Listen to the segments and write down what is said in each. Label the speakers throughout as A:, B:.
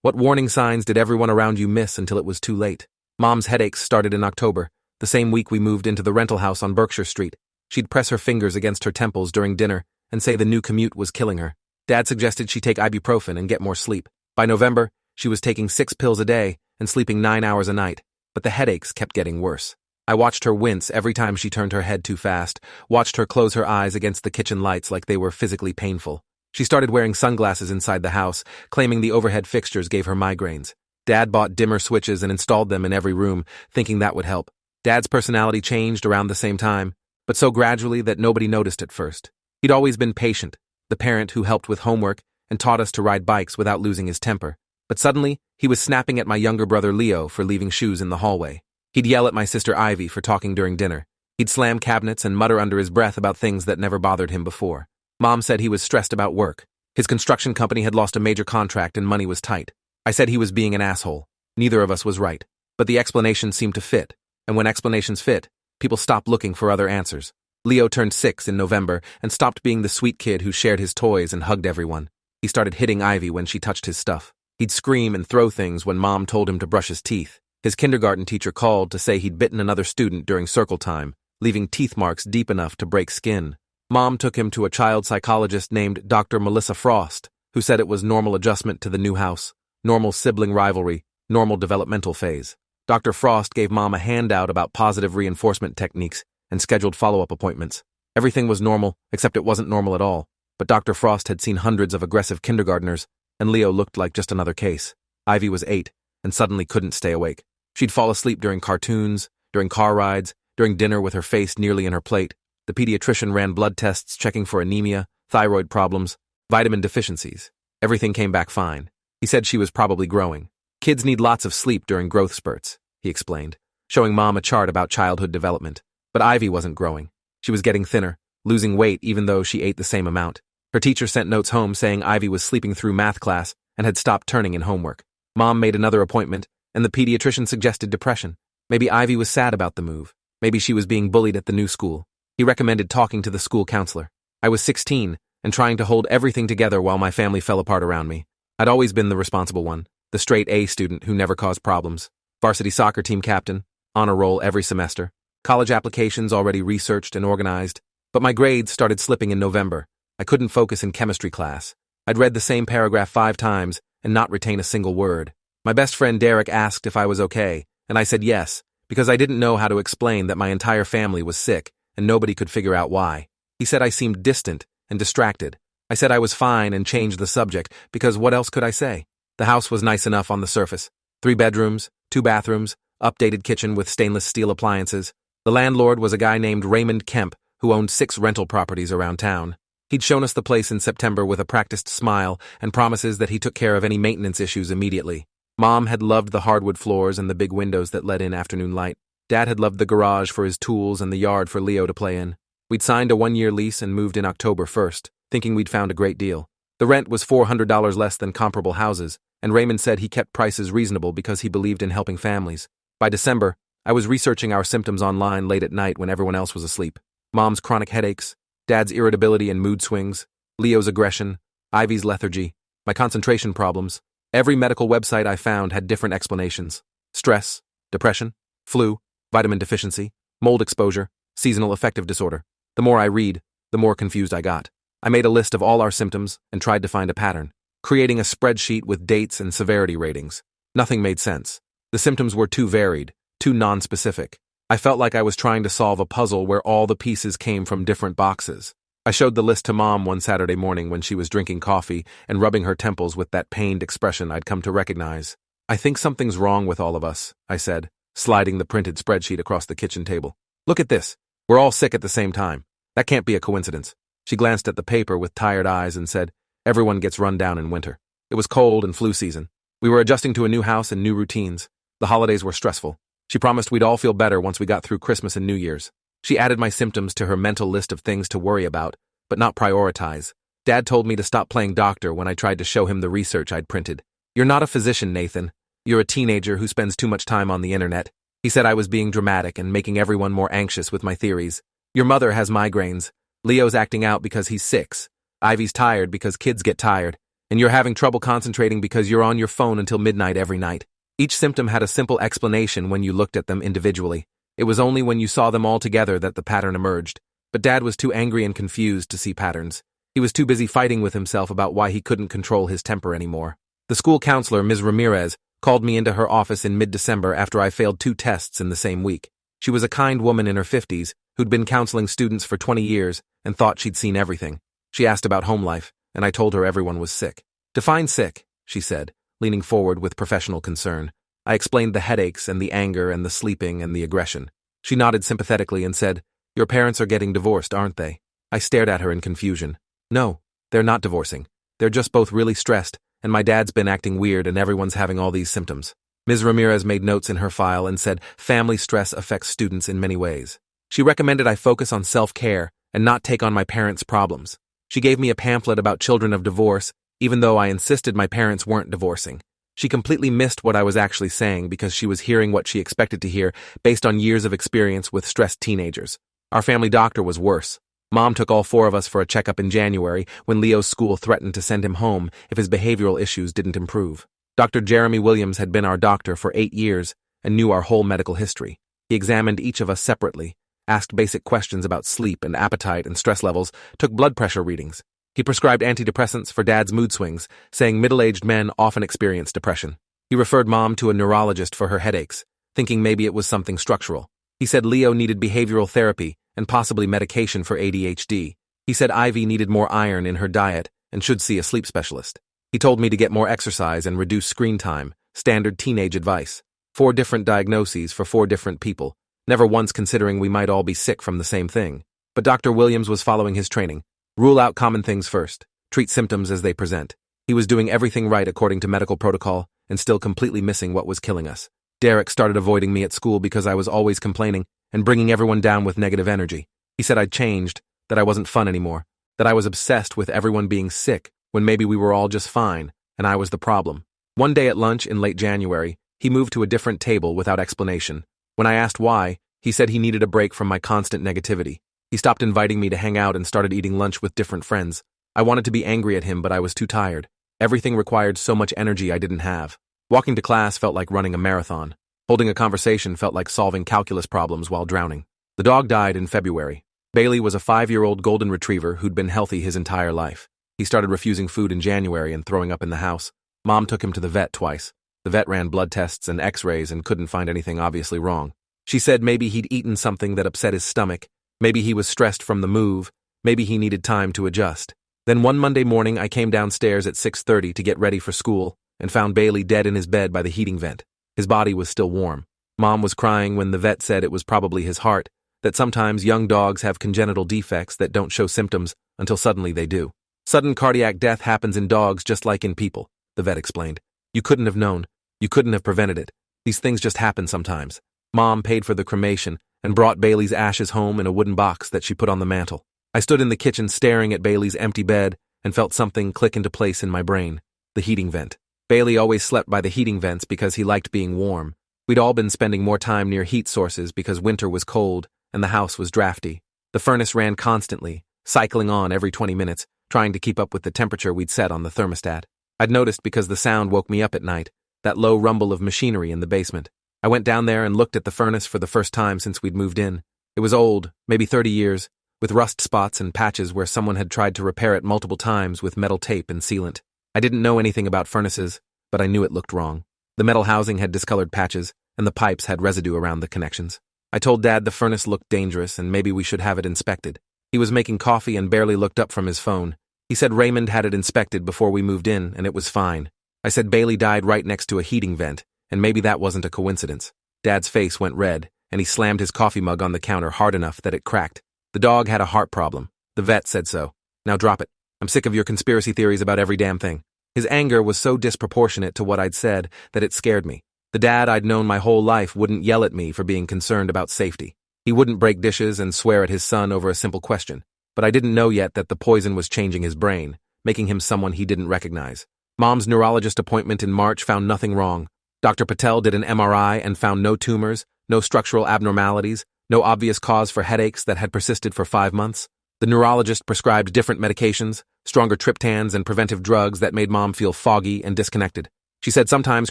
A: What warning signs did everyone around you miss until it was too late? Mom's headaches started in October, the same week we moved into the rental house on Berkshire Street. She'd press her fingers against her temples during dinner and say the new commute was killing her. Dad suggested she take ibuprofen and get more sleep. By November, she was taking 6 pills a day and sleeping 9 hours a night, but the headaches kept getting worse. I watched her wince every time she turned her head too fast, watched her close her eyes against the kitchen lights like they were physically painful. She started wearing sunglasses inside the house, claiming the overhead fixtures gave her migraines. Dad bought dimmer switches and installed them in every room, thinking that would help. Dad's personality changed around the same time, but so gradually that nobody noticed at first. He'd always been patient, the parent who helped with homework and taught us to ride bikes without losing his temper. But suddenly, he was snapping at my younger brother Leo for leaving shoes in the hallway. He'd yell at my sister Ivy for talking during dinner. He'd slam cabinets and mutter under his breath about things that never bothered him before. Mom said he was stressed about work. His construction company had lost a major contract and money was tight. I said he was being an asshole. Neither of us was right. But the explanation seemed to fit. And when explanations fit, people stopped looking for other answers. Leo turned 6 in November and stopped being the sweet kid who shared his toys and hugged everyone. He started hitting Ivy when she touched his stuff. He'd scream and throw things when Mom told him to brush his teeth. His kindergarten teacher called to say he'd bitten another student during circle time, leaving teeth marks deep enough to break skin. Mom took him to a child psychologist named Dr. Melissa Frost, who said it was normal adjustment to the new house, normal sibling rivalry, normal developmental phase. Dr. Frost gave Mom a handout about positive reinforcement techniques and scheduled follow-up appointments. Everything was normal, except it wasn't normal at all. But Dr. Frost had seen hundreds of aggressive kindergartners, and Leo looked like just another case. Ivy was 8, and suddenly couldn't stay awake. She'd fall asleep during cartoons, during car rides, during dinner with her face nearly in her plate. The pediatrician ran blood tests checking for anemia, thyroid problems, vitamin deficiencies. Everything came back fine. He said she was probably growing. Kids need lots of sleep during growth spurts, he explained, showing Mom a chart about childhood development. But Ivy wasn't growing. She was getting thinner, losing weight even though she ate the same amount. Her teacher sent notes home saying Ivy was sleeping through math class and had stopped turning in homework. Mom made another appointment, and the pediatrician suggested depression. Maybe Ivy was sad about the move. Maybe she was being bullied at the new school. He recommended talking to the school counselor. I was 16 and trying to hold everything together while my family fell apart around me. I'd always been the responsible one, the straight A student who never caused problems. Varsity soccer team captain, honor roll every semester, college applications already researched and organized. But my grades started slipping in November. I couldn't focus in chemistry class. I'd read the same paragraph 5 times and not retain a single word. My best friend Derek asked if I was okay, and I said yes, because I didn't know how to explain that my entire family was sick and nobody could figure out why. He said I seemed distant and distracted. I said I was fine and changed the subject because what else could I say? The house was nice enough on the surface. 3 bedrooms, 2 bathrooms, updated kitchen with stainless steel appliances. The landlord was a guy named Raymond Kemp who owned 6 rental properties around town. He'd shown us the place in September with a practiced smile and promises that he took care of any maintenance issues immediately. Mom had loved the hardwood floors and the big windows that let in afternoon light. Dad had loved the garage for his tools and the yard for Leo to play in. We'd signed a 1-year lease and moved in October 1st, thinking we'd found a great deal. The rent was $400 less than comparable houses, and Raymond said he kept prices reasonable because he believed in helping families. By December, I was researching our symptoms online late at night when everyone else was asleep. Mom's chronic headaches, Dad's irritability and mood swings, Leo's aggression, Ivy's lethargy, my concentration problems. Every medical website I found had different explanations. Stress, depression, flu, vitamin deficiency, mold exposure, seasonal affective disorder. The more I read, the more confused I got. I made a list of all our symptoms and tried to find a pattern, creating a spreadsheet with dates and severity ratings. Nothing made sense. The symptoms were too varied, too non-specific. I felt like I was trying to solve a puzzle where all the pieces came from different boxes. I showed the list to Mom one Saturday morning when she was drinking coffee and rubbing her temples with that pained expression I'd come to recognize. I think something's wrong with all of us, I said, sliding the printed spreadsheet across the kitchen table. Look at this. We're all sick at the same time. That can't be a coincidence. She glanced at the paper with tired eyes and said, everyone gets run down in winter. It was cold and flu season. We were adjusting to a new house and new routines. The holidays were stressful. She promised we'd all feel better once we got through Christmas and New Year's. She added my symptoms to her mental list of things to worry about, but not prioritize. Dad told me to stop playing doctor when I tried to show him the research I'd printed. You're not a physician, Nathan. You're a teenager who spends too much time on the internet. He said I was being dramatic and making everyone more anxious with my theories. Your mother has migraines. Leo's acting out because he's 6. Ivy's tired because kids get tired. and you're having trouble concentrating because you're on your phone until midnight every night. Each symptom had a simple explanation when you looked at them individually. It was only when you saw them all together that the pattern emerged. But Dad was too angry and confused to see patterns. He was too busy fighting with himself about why he couldn't control his temper anymore. The school counselor, Ms. Ramirez, called me into her office in mid-December after I failed 2 tests in the same week. She was a kind woman in her 50s who'd been counseling students for 20 years and thought she'd seen everything. She asked about home life, and I told her everyone was sick. "Define sick," she said, leaning forward with professional concern. I explained the headaches and the anger and the sleeping and the aggression. She nodded sympathetically and said, "Your parents are getting divorced, aren't they?" I stared at her in confusion. "No, they're not divorcing. They're just both really stressed, and my dad's been acting weird and everyone's having all these symptoms." Ms. Ramirez made notes in her file and said family stress affects students in many ways. She recommended I focus on self-care and not take on my parents' problems. She gave me a pamphlet about children of divorce, even though I insisted my parents weren't divorcing. She completely missed what I was actually saying because she was hearing what she expected to hear based on years of experience with stressed teenagers. Our family doctor was worse. Mom took all 4 of us for a checkup in January when Leo's school threatened to send him home if his behavioral issues didn't improve. Dr. Jeremy Williams had been our doctor for 8 years and knew our whole medical history. He examined each of us separately, asked basic questions about sleep and appetite and stress levels, took blood pressure readings. He prescribed antidepressants for Dad's mood swings, saying middle-aged men often experience depression. He referred Mom to a neurologist for her headaches, thinking maybe it was something structural. He said Leo needed behavioral therapy and possibly medication for ADHD. He said Ivy needed more iron in her diet and should see a sleep specialist. He told me to get more exercise and reduce screen time, standard teenage advice. 4 different diagnoses for 4 different people, never once considering we might all be sick from the same thing. But Dr. Williams was following his training. Rule out common things first. Treat symptoms as they present. He was doing everything right according to medical protocol and still completely missing what was killing us. Derek started avoiding me at school because I was always complaining and bringing everyone down with negative energy. He said I'd changed, that I wasn't fun anymore, that I was obsessed with everyone being sick when maybe we were all just fine and I was the problem. One day at lunch in late January, he moved to a different table without explanation. When I asked why, he said he needed a break from my constant negativity. He stopped inviting me to hang out and started eating lunch with different friends. I wanted to be angry at him, but I was too tired. Everything required so much energy I didn't have. Walking to class felt like running a marathon. Holding a conversation felt like solving calculus problems while drowning. The dog died in February. Bailey was a 5-year-old golden retriever who'd been healthy his entire life. He started refusing food in January and throwing up in the house. Mom took him to the vet twice. The vet ran blood tests and x-rays and couldn't find anything obviously wrong. She said maybe he'd eaten something that upset his stomach. Maybe he was stressed from the move. Maybe he needed time to adjust. Then one Monday morning, I came downstairs at 6:30 to get ready for school and found Bailey dead in his bed by the heating vent. His body was still warm. Mom was crying when the vet said it was probably his heart, that sometimes young dogs have congenital defects that don't show symptoms until suddenly they do. Sudden cardiac death happens in dogs just like in people, the vet explained. You couldn't have known. You couldn't have prevented it. These things just happen sometimes. Mom paid for the cremation and brought Bailey's ashes home in a wooden box that she put on the mantel. I stood in the kitchen staring at Bailey's empty bed and felt something click into place in my brain. The heating vent. Bailey always slept by the heating vents because he liked being warm. We'd all been spending more time near heat sources because winter was cold and the house was drafty. The furnace ran constantly, cycling on every 20 minutes, trying to keep up with the temperature we'd set on the thermostat. I'd noticed because the sound woke me up at night, that low rumble of machinery in the basement. I went down there and looked at the furnace for the first time since we'd moved in. It was old, maybe 30 years, with rust spots and patches where someone had tried to repair it multiple times with metal tape and sealant. I didn't know anything about furnaces, but I knew it looked wrong. The metal housing had discolored patches, and the pipes had residue around the connections. I told Dad the furnace looked dangerous and maybe we should have it inspected. He was making coffee and barely looked up from his phone. He said Raymond had it inspected before we moved in, and it was fine. I said Bailey died right next to a heating vent, and maybe that wasn't a coincidence. Dad's face went red, and he slammed his coffee mug on the counter hard enough that it cracked. The dog had a heart problem. The vet said so. Now drop it. I'm sick of your conspiracy theories about every damn thing. His anger was so disproportionate to what I'd said that it scared me. The dad I'd known my whole life wouldn't yell at me for being concerned about safety. He wouldn't break dishes and swear at his son over a simple question. But I didn't know yet that the poison was changing his brain, making him someone he didn't recognize. Mom's neurologist appointment in March found nothing wrong. Dr. Patel did an MRI and found no tumors, no structural abnormalities, no obvious cause for headaches that had persisted for 5 months. The neurologist prescribed different medications, stronger triptans and preventive drugs that made Mom feel foggy and disconnected. She said sometimes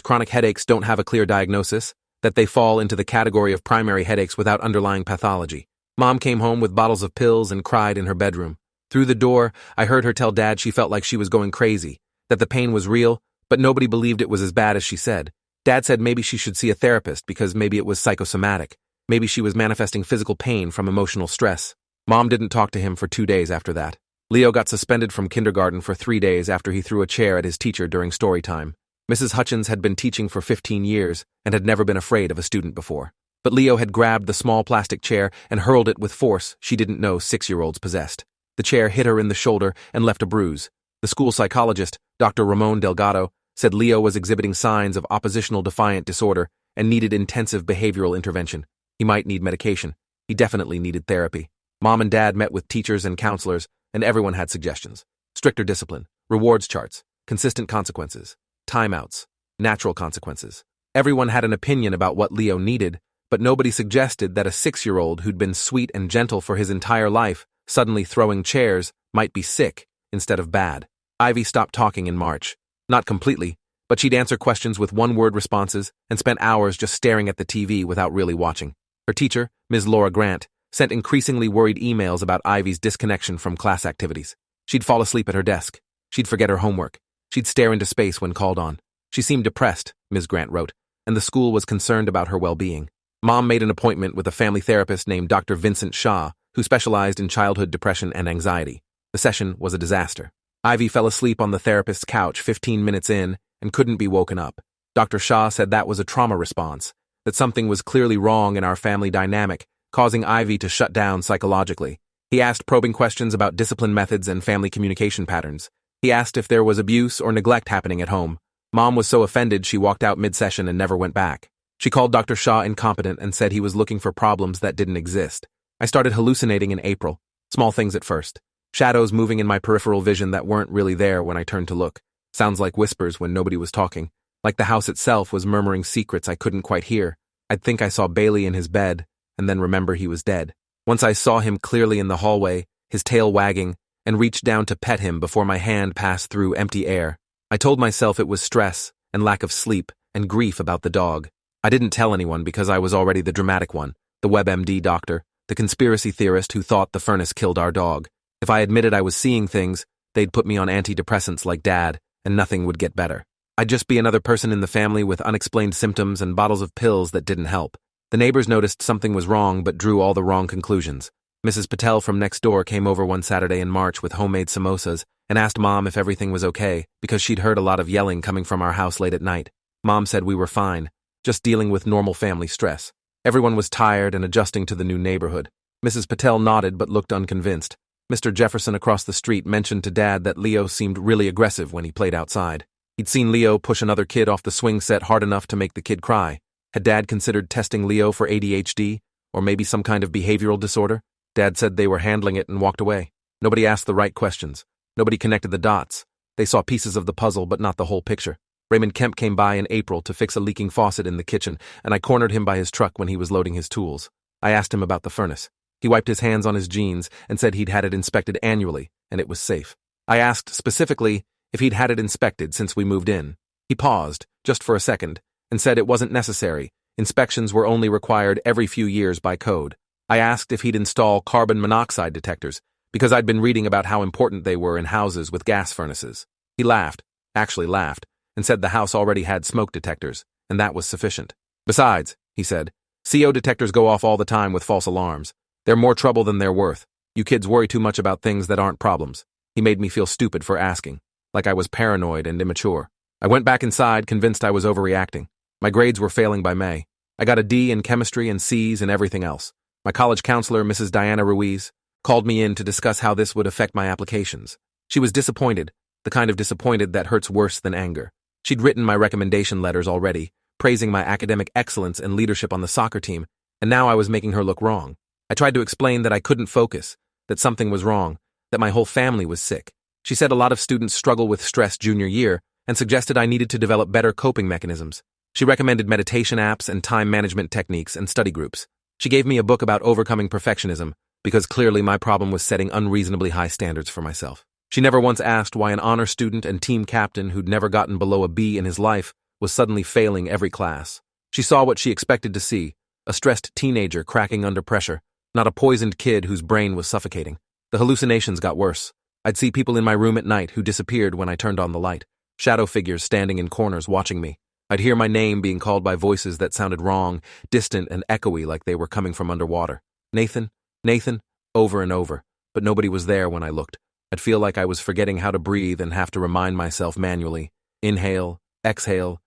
A: chronic headaches don't have a clear diagnosis, that they fall into the category of primary headaches without underlying pathology. Mom came home with bottles of pills and cried in her bedroom. Through the door, I heard her tell Dad she felt like she was going crazy, that the pain was real, but nobody believed it was as bad as she said. Dad said maybe she should see a therapist because maybe it was psychosomatic. Maybe she was manifesting physical pain from emotional stress. Mom didn't talk to him for 2 days after that. Leo got suspended from kindergarten for 3 days after he threw a chair at his teacher during story time. Mrs. Hutchins had been teaching for 15 years and had never been afraid of a student before. But Leo had grabbed the small plastic chair and hurled it with force she didn't know 6-year-olds possessed. The chair hit her in the shoulder and left a bruise. The school psychologist, Dr. Ramon Delgado, said Leo was exhibiting signs of oppositional defiant disorder and needed intensive behavioral intervention. He might need medication. He definitely needed therapy. Mom and Dad met with teachers and counselors, and everyone had suggestions. Stricter discipline, rewards charts, consistent consequences, timeouts, natural consequences. Everyone had an opinion about what Leo needed, but nobody suggested that a 6-year-old who'd been sweet and gentle for his entire life, suddenly throwing chairs, might be sick instead of bad. Ivy stopped talking in March. Not completely, but she'd answer questions with one-word responses and spent hours just staring at the TV without really watching. Her teacher, Ms. Laura Grant, sent increasingly worried emails about Ivy's disconnection from class activities. She'd fall asleep at her desk. She'd forget her homework. She'd stare into space when called on. She seemed depressed, Ms. Grant wrote, and the school was concerned about her well-being. Mom made an appointment with a family therapist named Dr. Vincent Shaw, who specialized in childhood depression and anxiety. The session was a disaster. Ivy fell asleep on the therapist's couch 15 minutes in and couldn't be woken up. Dr. Shaw said that was a trauma response, that something was clearly wrong in our family dynamic, causing Ivy to shut down psychologically. He asked probing questions about discipline methods and family communication patterns. He asked if there was abuse or neglect happening at home. Mom was so offended she walked out mid-session and never went back. She called Dr. Shaw incompetent and said he was looking for problems that didn't exist. I started hallucinating in April. Small things at first. Shadows moving in my peripheral vision that weren't really there when I turned to look. Sounds like whispers when nobody was talking. Like the house itself was murmuring secrets I couldn't quite hear. I'd think I saw Bailey in his bed, and then remember he was dead. Once I saw him clearly in the hallway, his tail wagging, and reached down to pet him before my hand passed through empty air. I told myself it was stress and lack of sleep and grief about the dog. I didn't tell anyone because I was already the dramatic one, the WebMD doctor, the conspiracy theorist who thought the furnace killed our dog. If I admitted I was seeing things, they'd put me on antidepressants like Dad, and nothing would get better. I'd just be another person in the family with unexplained symptoms and bottles of pills that didn't help. The neighbors noticed something was wrong but drew all the wrong conclusions. Mrs. Patel from next door came over one Saturday in March with homemade samosas and asked Mom if everything was okay because she'd heard a lot of yelling coming from our house late at night. Mom said we were fine, just dealing with normal family stress. Everyone was tired and adjusting to the new neighborhood. Mrs. Patel nodded but looked unconvinced. Mr. Jefferson across the street mentioned to Dad that Leo seemed really aggressive when he played outside. He'd seen Leo push another kid off the swing set hard enough to make the kid cry. Had Dad considered testing Leo for ADHD, or maybe some kind of behavioral disorder? Dad said they were handling it and walked away. Nobody asked the right questions. Nobody connected the dots. They saw pieces of the puzzle but not the whole picture. Raymond Kemp came by in April to fix a leaking faucet in the kitchen, and I cornered him by his truck when he was loading his tools. I asked him about the furnace. He wiped his hands on his jeans and said he'd had it inspected annually, and it was safe. I asked specifically if he'd had it inspected since we moved in. He paused, just for a second, and said it wasn't necessary. Inspections were only required every few years by code. I asked if he'd install carbon monoxide detectors, because I'd been reading about how important they were in houses with gas furnaces. He laughed, actually laughed, and said the house already had smoke detectors, and that was sufficient. Besides, he said, CO detectors go off all the time with false alarms. They're more trouble than they're worth. You kids worry too much about things that aren't problems. He made me feel stupid for asking, like I was paranoid and immature. I went back inside, convinced I was overreacting. My grades were failing by May. I got a D in chemistry and C's in everything else. My college counselor, Mrs. Diana Ruiz, called me in to discuss how this would affect my applications. She was disappointed, the kind of disappointed that hurts worse than anger. She'd written my recommendation letters already, praising my academic excellence and leadership on the soccer team, and now I was making her look wrong. I tried to explain that I couldn't focus, that something was wrong, that my whole family was sick. She said a lot of students struggle with stress junior year and suggested I needed to develop better coping mechanisms. She recommended meditation apps and time management techniques and study groups. She gave me a book about overcoming perfectionism because clearly my problem was setting unreasonably high standards for myself. She never once asked why an honor student and team captain who'd never gotten below a B in his life was suddenly failing every class. She saw what she expected to see, a stressed teenager cracking under pressure, not a poisoned kid whose brain was suffocating. The hallucinations got worse. I'd see people in my room at night who disappeared when I turned on the light, shadow figures standing in corners watching me. I'd hear my name being called by voices that sounded wrong, distant and echoey like they were coming from underwater. Nathan, Nathan, over and over, but nobody was there when I looked. I'd feel like I was forgetting how to breathe and have to remind myself manually. Inhale, exhale,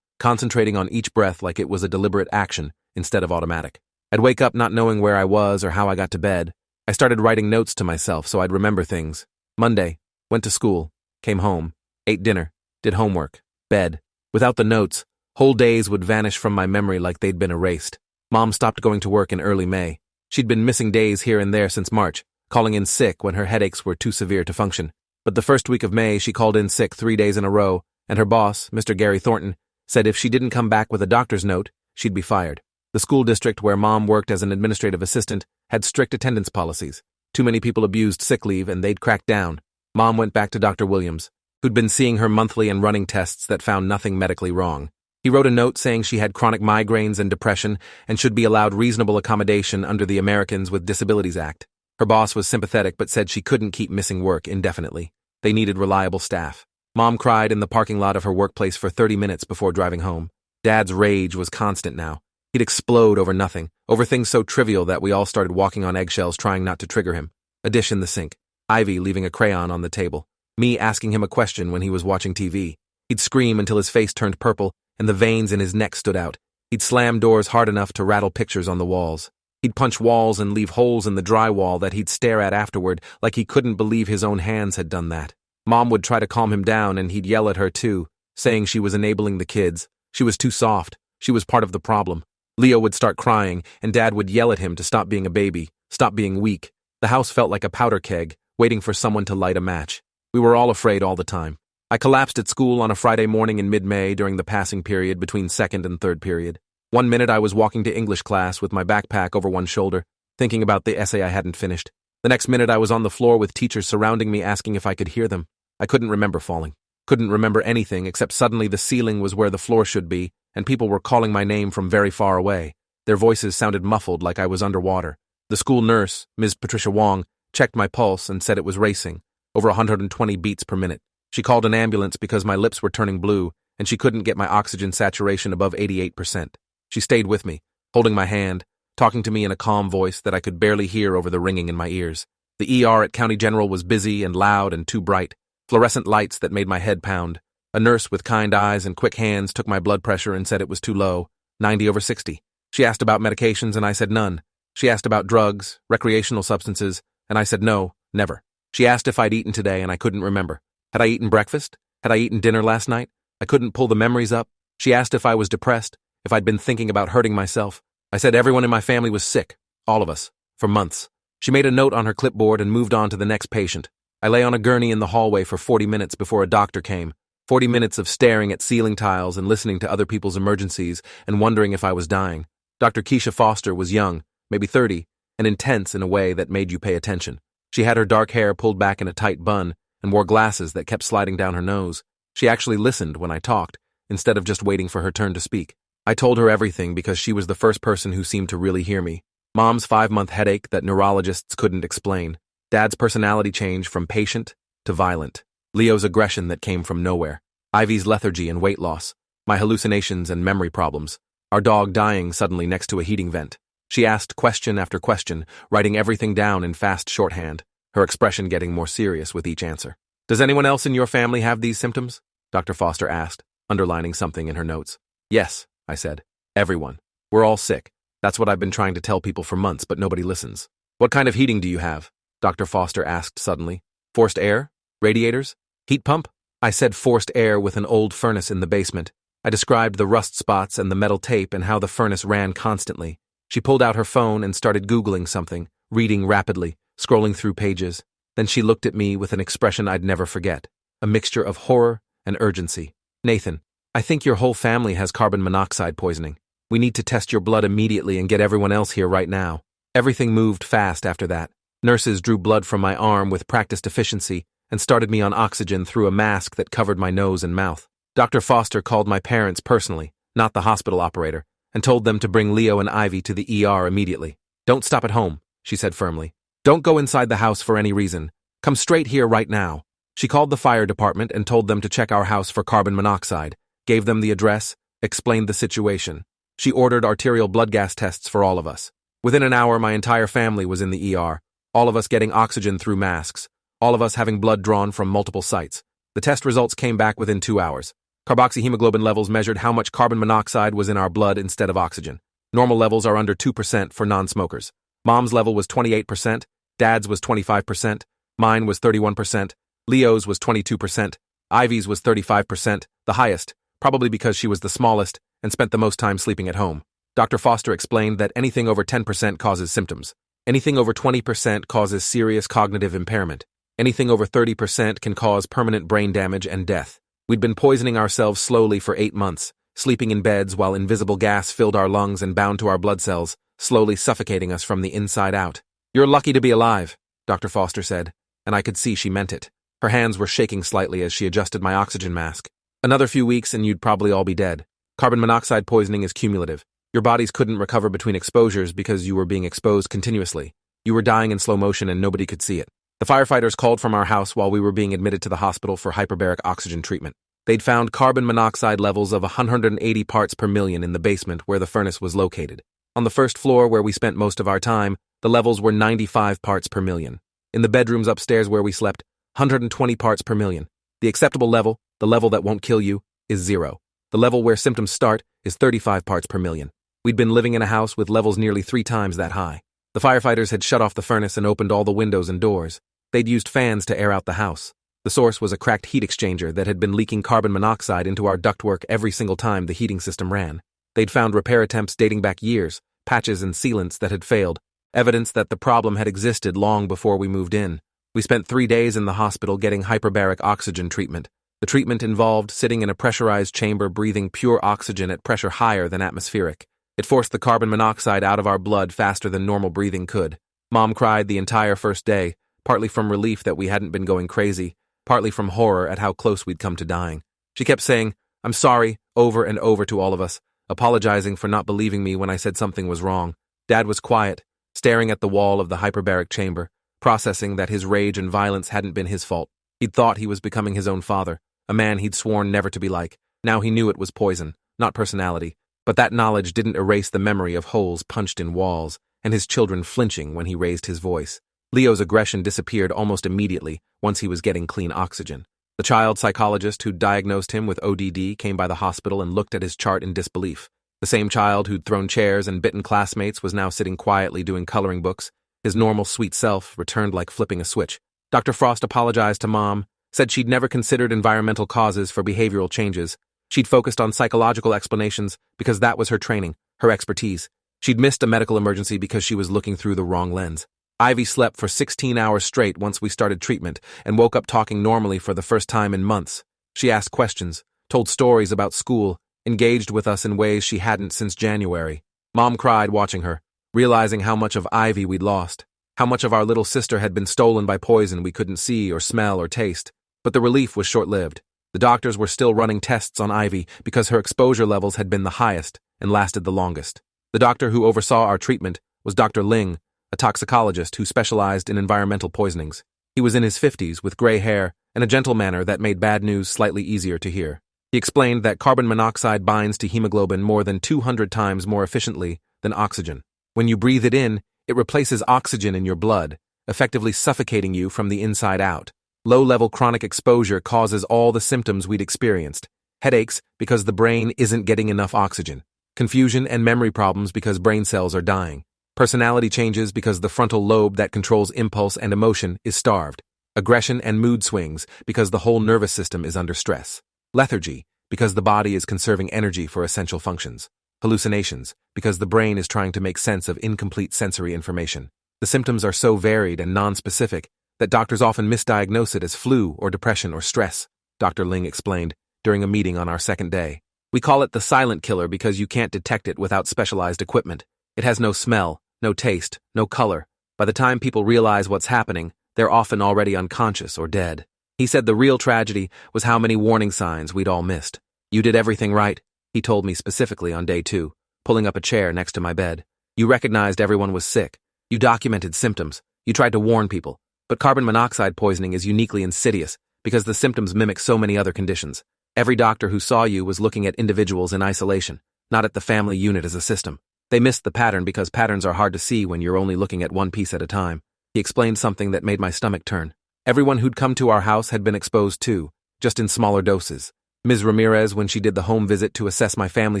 A: concentrating on each breath like it was a deliberate action instead of automatic. I'd wake up not knowing where I was or how I got to bed. I started writing notes to myself so I'd remember things. Monday, went to school, came home, ate dinner, did homework, bed. Without the notes, whole days would vanish from my memory like they'd been erased. Mom stopped going to work in early May. She'd been missing days here and there since March, calling in sick when her headaches were too severe to function. But the first week of May, she called in sick 3 days in a row, and her boss, Mr. Gary Thornton, said if she didn't come back with a doctor's note, she'd be fired. The school district where Mom worked as an administrative assistant had strict attendance policies. Too many people abused sick leave and they'd cracked down. Mom went back to Dr. Williams, who'd been seeing her monthly and running tests that found nothing medically wrong. He wrote a note saying she had chronic migraines and depression and should be allowed reasonable accommodation under the Americans with Disabilities Act. Her boss was sympathetic but said she couldn't keep missing work indefinitely. They needed reliable staff. Mom cried in the parking lot of her workplace for 30 minutes before driving home. Dad's rage was constant now. He'd explode over nothing, over things so trivial that we all started walking on eggshells trying not to trigger him. A dish in the sink. Ivy leaving a crayon on the table. Me asking him a question when he was watching TV. He'd scream until his face turned purple and the veins in his neck stood out. He'd slam doors hard enough to rattle pictures on the walls. He'd punch walls and leave holes in the drywall that he'd stare at afterward like he couldn't believe his own hands had done that. Mom would try to calm him down and he'd yell at her too, saying she was enabling the kids. She was too soft. She was part of the problem. Leo would start crying, and Dad would yell at him to stop being a baby, stop being weak. The house felt like a powder keg, waiting for someone to light a match. We were all afraid all the time. I collapsed at school on a Friday morning in mid-May during the passing period between second and third period. 1 minute I was walking to English class with my backpack over one shoulder, thinking about the essay I hadn't finished. The next minute I was on the floor with teachers surrounding me asking if I could hear them. I couldn't remember falling. Couldn't remember anything except suddenly the ceiling was where the floor should be, and people were calling my name from very far away. Their voices sounded muffled like I was underwater. The school nurse, Ms. Patricia Wong, checked my pulse and said it was racing, over 120 beats per minute. She called an ambulance because my lips were turning blue, and she couldn't get my oxygen saturation above 88%. She stayed with me, holding my hand, talking to me in a calm voice that I could barely hear over the ringing in my ears. The ER at County General was busy and loud and too bright, fluorescent lights that made my head pound. A nurse with kind eyes and quick hands took my blood pressure and said it was too low, 90/60. She asked about medications and I said none. She asked about drugs, recreational substances, and I said no, never. She asked if I'd eaten today and I couldn't remember. Had I eaten breakfast? Had I eaten dinner last night? I couldn't pull the memories up. She asked if I was depressed, if I'd been thinking about hurting myself. I said everyone in my family was sick, all of us, for months. She made a note on her clipboard and moved on to the next patient. I lay on a gurney in the hallway for 40 minutes before a doctor came. 40 minutes of staring at ceiling tiles and listening to other people's emergencies and wondering if I was dying. Dr. Keisha Foster was young, maybe 30, and intense in a way that made you pay attention. She had her dark hair pulled back in a tight bun and wore glasses that kept sliding down her nose. She actually listened when I talked, instead of just waiting for her turn to speak. I told her everything because she was the first person who seemed to really hear me. Mom's 5-month headache that neurologists couldn't explain. Dad's personality change from patient to violent. Leo's aggression that came from nowhere. Ivy's lethargy and weight loss. My hallucinations and memory problems. Our dog dying suddenly next to a heating vent. She asked question after question, writing everything down in fast shorthand, her expression getting more serious with each answer. Does anyone else in your family have these symptoms? Dr. Foster asked, underlining something in her notes. Yes, I said. Everyone. We're all sick. That's what I've been trying to tell people for months, but nobody listens. What kind of heating do you have? Dr. Foster asked suddenly. Forced air? Radiators? Heat pump? I said forced air with an old furnace in the basement. I described the rust spots and the metal tape and how the furnace ran constantly. She pulled out her phone and started Googling something, reading rapidly, scrolling through pages. Then she looked at me with an expression I'd never forget, a mixture of horror and urgency. Nathan, I think your whole family has carbon monoxide poisoning. We need to test your blood immediately and get everyone else here right now. Everything moved fast after that. Nurses drew blood from my arm with practiced efficiency and started me on oxygen through a mask that covered my nose and mouth. Dr. Foster called my parents personally, not the hospital operator, and told them to bring Leo and Ivy to the ER immediately. "Don't stop at home," she said firmly. "Don't go inside the house for any reason. Come straight here right now." She called the fire department and told them to check our house for carbon monoxide, gave them the address, explained the situation. She ordered arterial blood gas tests for all of us. Within an hour, my entire family was in the ER, all of us getting oxygen through masks, all of us having blood drawn from multiple sites. The test results came back within 2 hours. Carboxyhemoglobin levels measured how much carbon monoxide was in our blood instead of oxygen. Normal levels are under 2% for non-smokers. Mom's level was 28%, Dad's was 25%, mine was 31%, Leo's was 22%, Ivy's was 35%, the highest, probably because she was the smallest and spent the most time sleeping at home. Dr. Foster explained that anything over 10% causes symptoms. Anything over 20% causes serious cognitive impairment. Anything over 30% can cause permanent brain damage and death. We'd been poisoning ourselves slowly for 8 months, sleeping in beds while invisible gas filled our lungs and bound to our blood cells, slowly suffocating us from the inside out. "You're lucky to be alive," Dr. Foster said, and I could see she meant it. Her hands were shaking slightly as she adjusted my oxygen mask. "Another few weeks and you'd probably all be dead. Carbon monoxide poisoning is cumulative. Your bodies couldn't recover between exposures because you were being exposed continuously. You were dying in slow motion and nobody could see it. The firefighters called from our house while we were being admitted to the hospital for hyperbaric oxygen treatment. They'd found carbon monoxide levels of 180 parts per million in the basement where the furnace was located. On the first floor, where we spent most of our time, the levels were 95 parts per million. In the bedrooms upstairs where we slept, 120 parts per million. The acceptable level, the level that won't kill you, is 0. The level where symptoms start is 35 parts per million. We'd been living in a house with levels nearly 3 times that high. The firefighters had shut off the furnace and opened all the windows and doors. They'd used fans to air out the house. The source was a cracked heat exchanger that had been leaking carbon monoxide into our ductwork every single time the heating system ran. They'd found repair attempts dating back years, patches and sealants that had failed, evidence that the problem had existed long before we moved in. We spent 3 days in the hospital getting hyperbaric oxygen treatment. The treatment involved sitting in a pressurized chamber breathing pure oxygen at pressure higher than atmospheric. It forced the carbon monoxide out of our blood faster than normal breathing could. Mom cried the entire first day, partly from relief that we hadn't been going crazy, partly from horror at how close we'd come to dying. She kept saying, "I'm sorry," over and over to all of us, apologizing for not believing me when I said something was wrong. Dad was quiet, staring at the wall of the hyperbaric chamber, processing that his rage and violence hadn't been his fault. He'd thought he was becoming his own father, a man he'd sworn never to be like. Now he knew it was poison, not personality. But that knowledge didn't erase the memory of holes punched in walls and his children flinching when he raised his voice. Leo's aggression disappeared almost immediately once he was getting clean oxygen. The child psychologist who'd diagnosed him with ODD came by the hospital and looked at his chart in disbelief. The same child who'd thrown chairs and bitten classmates was now sitting quietly doing coloring books. His normal sweet self returned like flipping a switch. Dr. Frost apologized to Mom, said she'd never considered environmental causes for behavioral changes. She'd focused on psychological explanations because that was her training, her expertise. She'd missed a medical emergency because she was looking through the wrong lens. Ivy slept for 16 hours straight once we started treatment and woke up talking normally for the first time in months. She asked questions, told stories about school, engaged with us in ways she hadn't since January. Mom cried watching her, realizing how much of Ivy we'd lost, how much of our little sister had been stolen by poison we couldn't see or smell or taste. But the relief was short-lived. The doctors were still running tests on Ivy because her exposure levels had been the highest and lasted the longest. The doctor who oversaw our treatment was Dr. Ling, a toxicologist who specialized in environmental poisonings. He was in his 50s with gray hair and a gentle manner that made bad news slightly easier to hear. He explained that carbon monoxide binds to hemoglobin more than 200 times more efficiently than oxygen. When you breathe it in, it replaces oxygen in your blood, effectively suffocating you from the inside out. Low-level chronic exposure causes all the symptoms we'd experienced. Headaches because the brain isn't getting enough oxygen. Confusion and memory problems because brain cells are dying. Personality changes because the frontal lobe that controls impulse and emotion is starved. Aggression and mood swings because the whole nervous system is under stress. Lethargy because the body is conserving energy for essential functions. Hallucinations because the brain is trying to make sense of incomplete sensory information. The symptoms are so varied and non-specific that doctors often misdiagnose it as flu or depression or stress, Dr. Ling explained during a meeting on our second day. We call it the silent killer because you can't detect it without specialized equipment. It has no smell, no taste, no color, By the time people realize what's happening, they're often already unconscious or dead. He said the real tragedy was how many warning signs we'd all missed. You did everything right, he told me specifically on day 2, pulling up a chair next to my bed. You recognized everyone was sick. You documented symptoms. You tried to warn people. But carbon monoxide poisoning is uniquely insidious because the symptoms mimic so many other conditions. Every doctor who saw you was looking at individuals in isolation, not at the family unit as a system. They missed the pattern because patterns are hard to see when you're only looking at one piece at a time. He explained something that made my stomach turn. Everyone who'd come to our house had been exposed too, just in smaller doses. Ms. Ramirez when she did the home visit to assess my family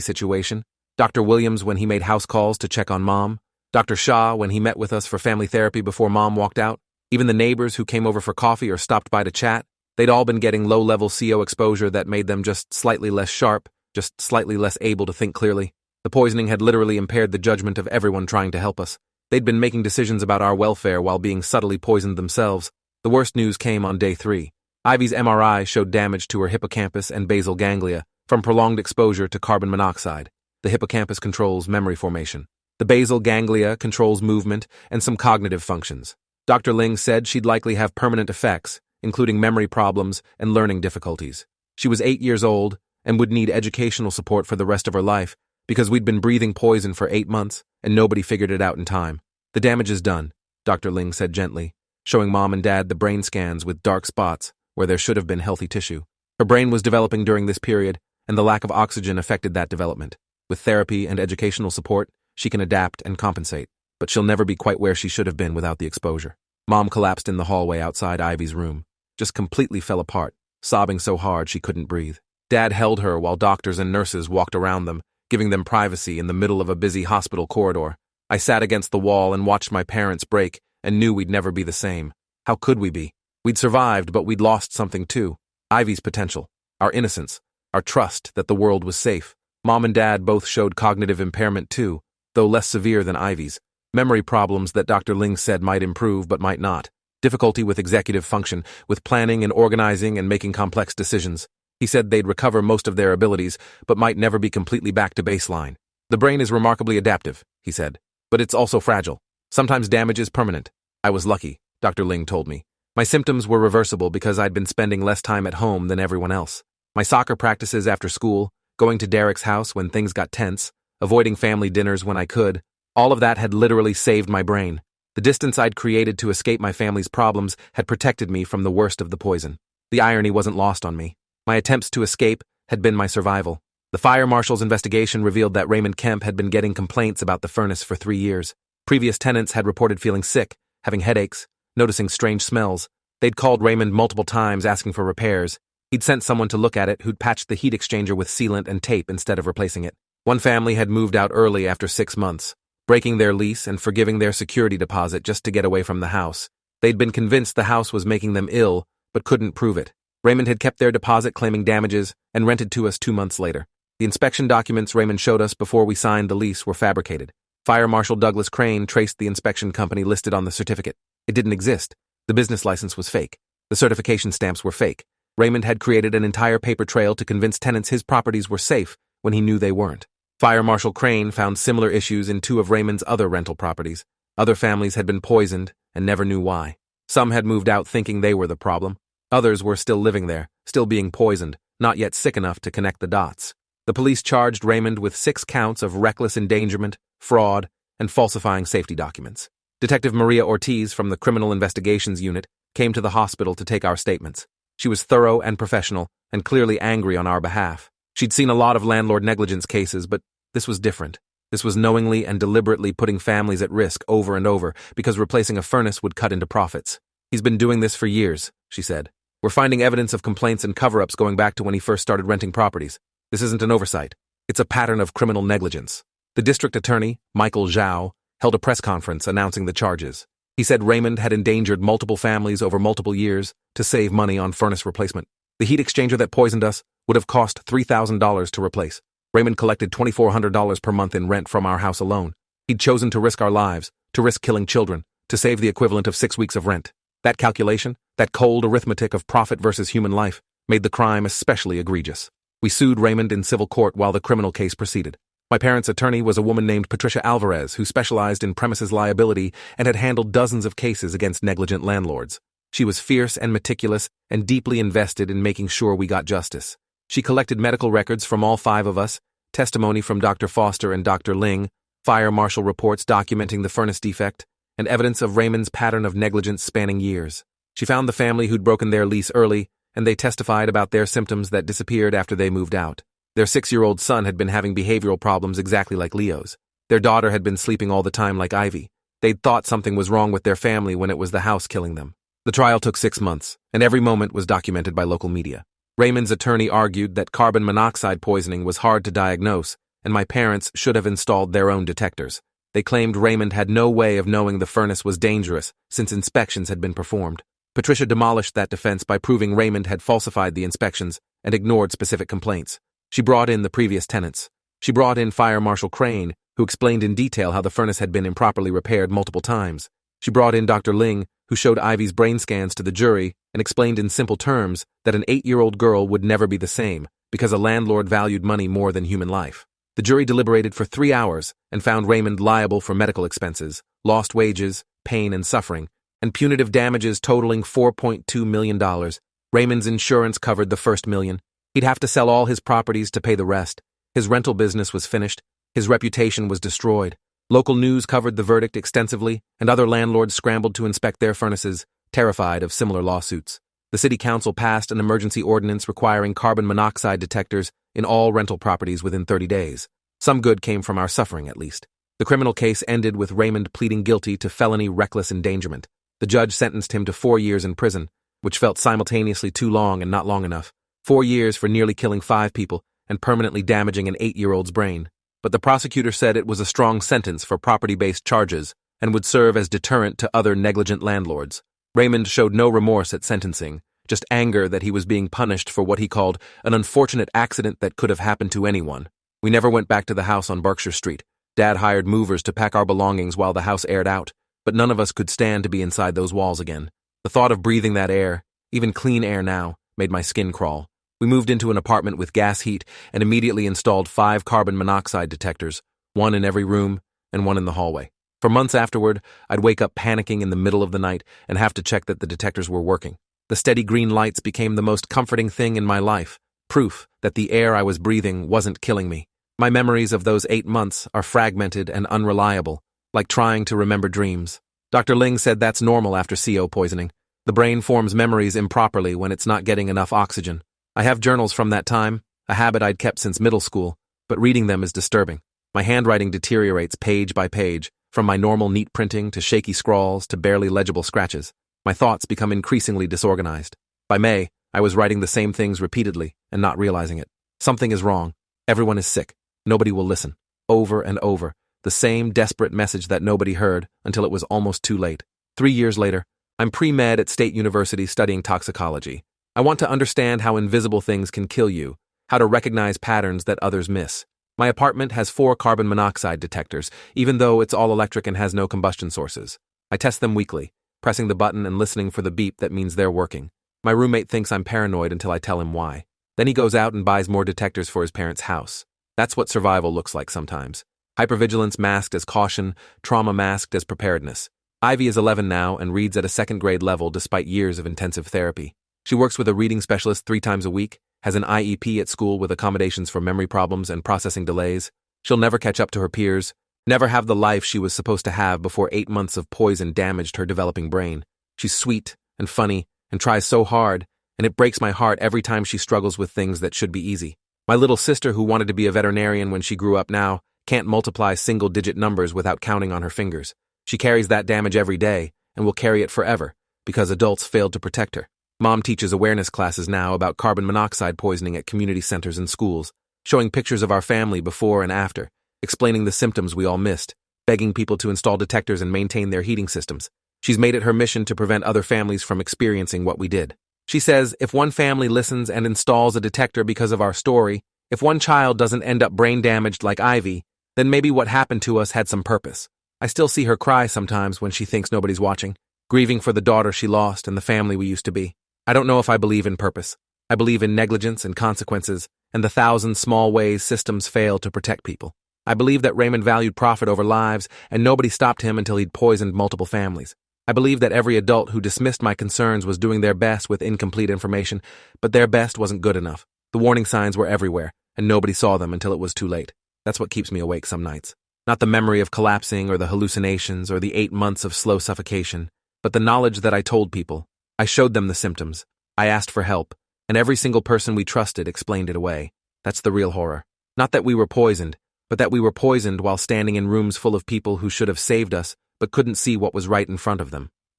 A: situation, Dr. Williams when he made house calls to check on Mom, Dr. Shah when he met with us for family therapy before Mom walked out, even the neighbors who came over for coffee or stopped by to chat, they'd all been getting low-level CO exposure that made them just slightly less sharp, just slightly less able to think clearly. The poisoning had literally impaired the judgment of everyone trying to help us. They'd been making decisions about our welfare while being subtly poisoned themselves. The worst news came on day 3. Ivy's MRI showed damage to her hippocampus and basal ganglia from prolonged exposure to carbon monoxide. The hippocampus controls memory formation. The basal ganglia controls movement and some cognitive functions. Dr. Ling said she'd likely have permanent effects, including memory problems and learning difficulties. She was 8 years old and would need educational support for the rest of her life because we'd been breathing poison for 8 months and nobody figured it out in time. The damage is done, Dr. Ling said gently, showing Mom and Dad the brain scans with dark spots where there should have been healthy tissue. Her brain was developing during this period, and the lack of oxygen affected that development. With therapy and educational support, she can adapt and compensate, but she'll never be quite where she should have been without the exposure. Mom collapsed in the hallway outside Ivy's room, just completely fell apart, sobbing so hard she couldn't breathe. Dad held her while doctors and nurses walked around them, giving them privacy in the middle of a busy hospital corridor. I sat against the wall and watched my parents break and knew we'd never be the same. How could we be? We'd survived, but we'd lost something too. Ivy's potential, our innocence, our trust that the world was safe. Mom and Dad both showed cognitive impairment too, though less severe than Ivy's. Memory problems that Dr. Ling said might improve but might not. Difficulty with executive function, with planning and organizing and making complex decisions. He said they'd recover most of their abilities, but might never be completely back to baseline. The brain is remarkably adaptive, he said, but it's also fragile. Sometimes damage is permanent. I was lucky, Dr. Ling told me. My symptoms were reversible because I'd been spending less time at home than everyone else. My soccer practices after school, going to Derek's house when things got tense, avoiding family dinners when I could, all of that had literally saved my brain. The distance I'd created to escape my family's problems had protected me from the worst of the poison. The irony wasn't lost on me. My attempts to escape had been my survival. The fire marshal's investigation revealed that Raymond Kemp had been getting complaints about the furnace for 3 years. Previous tenants had reported feeling sick, having headaches, noticing strange smells. They'd called Raymond multiple times asking for repairs. He'd sent someone to look at it who'd patched the heat exchanger with sealant and tape instead of replacing it. One family had moved out early after 6 months, breaking their lease and forgiving their security deposit just to get away from the house. They'd been convinced the house was making them ill, but couldn't prove it. Raymond had kept their deposit claiming damages and rented to us 2 months later. The inspection documents Raymond showed us before we signed the lease were fabricated. Fire Marshal Douglas Crane traced the inspection company listed on the certificate. It didn't exist. The business license was fake. The certification stamps were fake. Raymond had created an entire paper trail to convince tenants his properties were safe when he knew they weren't. Fire Marshal Crane found similar issues in 2 of Raymond's other rental properties. Other families had been poisoned and never knew why. Some had moved out thinking they were the problem. Others were still living there, still being poisoned, not yet sick enough to connect the dots. The police charged Raymond with 6 counts of reckless endangerment, fraud, and falsifying safety documents. Detective Maria Ortiz from the Criminal Investigations Unit came to the hospital to take our statements. She was thorough and professional, and clearly angry on our behalf. She'd seen a lot of landlord negligence cases, but this was different. This was knowingly and deliberately putting families at risk over and over because replacing a furnace would cut into profits. He's been doing this for years, she said. We're finding evidence of complaints and cover-ups going back to when he first started renting properties. This isn't an oversight. It's a pattern of criminal negligence. The district attorney, Michael Zhao, held a press conference announcing the charges. He said Raymond had endangered multiple families over multiple years to save money on furnace replacement. The heat exchanger that poisoned us would have cost $3,000 to replace. Raymond collected $2,400 per month in rent from our house alone. He'd chosen to risk our lives, to risk killing children, to save the equivalent of 6 weeks of rent. That calculation, that cold arithmetic of profit versus human life, made the crime especially egregious. We sued Raymond in civil court while the criminal case proceeded. My parents' attorney was a woman named Patricia Alvarez, who specialized in premises liability and had handled dozens of cases against negligent landlords. She was fierce and meticulous and deeply invested in making sure we got justice. She collected medical records from all 5 of us, testimony from Dr. Foster and Dr. Ling, fire marshal reports documenting the furnace defect, and evidence of Raymond's pattern of negligence spanning years. She found the family who'd broken their lease early, and they testified about their symptoms that disappeared after they moved out. Their 6-year-old son had been having behavioral problems exactly like Leo's. Their daughter had been sleeping all the time like Ivy. They'd thought something was wrong with their family when it was the house killing them. The trial took 6 months, and every moment was documented by local media. Raymond's attorney argued that carbon monoxide poisoning was hard to diagnose, and my parents should have installed their own detectors. They claimed Raymond had no way of knowing the furnace was dangerous since inspections had been performed. Patricia demolished that defense by proving Raymond had falsified the inspections and ignored specific complaints. She brought in the previous tenants. She brought in Fire Marshal Crane, who explained in detail how the furnace had been improperly repaired multiple times. She brought in Dr. Ling, who showed Ivy's brain scans to the jury and explained in simple terms that an 8-year-old girl would never be the same because a landlord valued money more than human life. The jury deliberated for 3 hours and found Raymond liable for medical expenses, lost wages, pain and suffering, and punitive damages totaling $4.2 million. Raymond's insurance covered the first $1 million. He'd have to sell all his properties to pay the rest. His rental business was finished. His reputation was destroyed. Local news covered the verdict extensively, and other landlords scrambled to inspect their furnaces, terrified of similar lawsuits. The city council passed an emergency ordinance requiring carbon monoxide detectors in all rental properties within 30 days. Some good came from our suffering, at least. The criminal case ended with Raymond pleading guilty to felony reckless endangerment. The judge sentenced him to 4 years in prison, which felt simultaneously too long and not long enough. 4 years for nearly killing 5 people and permanently damaging an 8-year-old's brain. But the prosecutor said it was a strong sentence for property-based charges and would serve as deterrent to other negligent landlords. Raymond showed no remorse at sentencing, just anger that he was being punished for what he called an unfortunate accident that could have happened to anyone. We never went back to the house on Berkshire Street. Dad hired movers to pack our belongings while the house aired out, but none of us could stand to be inside those walls again. The thought of breathing that air, even clean air now, made my skin crawl. We moved into an apartment with gas heat and immediately installed 5 carbon monoxide detectors, 1 in every room and 1 in the hallway. For months afterward, I'd wake up panicking in the middle of the night and have to check that the detectors were working. The steady green lights became the most comforting thing in my life, proof that the air I was breathing wasn't killing me. My memories of those 8 months are fragmented and unreliable, like trying to remember dreams. Dr. Ling said that's normal after CO poisoning. The brain forms memories improperly when it's not getting enough oxygen. I have journals from that time, a habit I'd kept since middle school, but reading them is disturbing. My handwriting deteriorates page by page, from my normal neat printing to shaky scrawls to barely legible scratches. My thoughts become increasingly disorganized. By May, I was writing the same things repeatedly and not realizing it. Something is wrong. Everyone is sick. Nobody will listen. Over and over, the same desperate message that nobody heard until it was almost too late. 3 years later, I'm pre-med at State University studying toxicology. I want to understand how invisible things can kill you, how to recognize patterns that others miss. My apartment has 4 carbon monoxide detectors, even though it's all electric and has no combustion sources. I test them weekly, pressing the button and listening for the beep that means they're working. My roommate thinks I'm paranoid until I tell him why. Then he goes out and buys more detectors for his parents' house. That's what survival looks like sometimes. Hypervigilance masked as caution, trauma masked as preparedness. Ivy is 11 now and reads at a 2nd grade level despite years of intensive therapy. She works with a reading specialist 3 times a week, has an IEP at school with accommodations for memory problems and processing delays. She'll never catch up to her peers, never have the life she was supposed to have before 8 months of poison damaged her developing brain. She's sweet and funny and tries so hard, and it breaks my heart every time she struggles with things that should be easy. My little sister, who wanted to be a veterinarian when she grew up now, can't multiply single-digit numbers without counting on her fingers. She carries that damage every day and will carry it forever because adults failed to protect her. Mom teaches awareness classes now about carbon monoxide poisoning at community centers and schools, showing pictures of our family before and after, explaining the symptoms we all missed, begging people to install detectors and maintain their heating systems. She's made it her mission to prevent other families from experiencing what we did. She says if one family listens and installs a detector because of our story, if one child doesn't end up brain damaged like Ivy, then maybe what happened to us had some purpose. I still see her cry sometimes when she thinks nobody's watching, grieving for the daughter she lost and the family we used to be. I don't know if I believe in purpose. I believe in negligence and consequences and the 1,000 small ways systems fail to protect people. I believed that Raymond valued profit over lives, and nobody stopped him until he'd poisoned multiple families. I believed that every adult who dismissed my concerns was doing their best with incomplete information, but their best wasn't good enough. The warning signs were everywhere, and nobody saw them until it was too late. That's what keeps me awake some nights. Not the memory of collapsing or the hallucinations or the 8 months of slow suffocation, but the knowledge that I told people. I showed them the symptoms. I asked for help, and every single person we trusted explained it away. That's the real horror. Not that we were poisoned, but that we were poisoned while standing in rooms full of people who should have saved us but couldn't see what was right in front of them.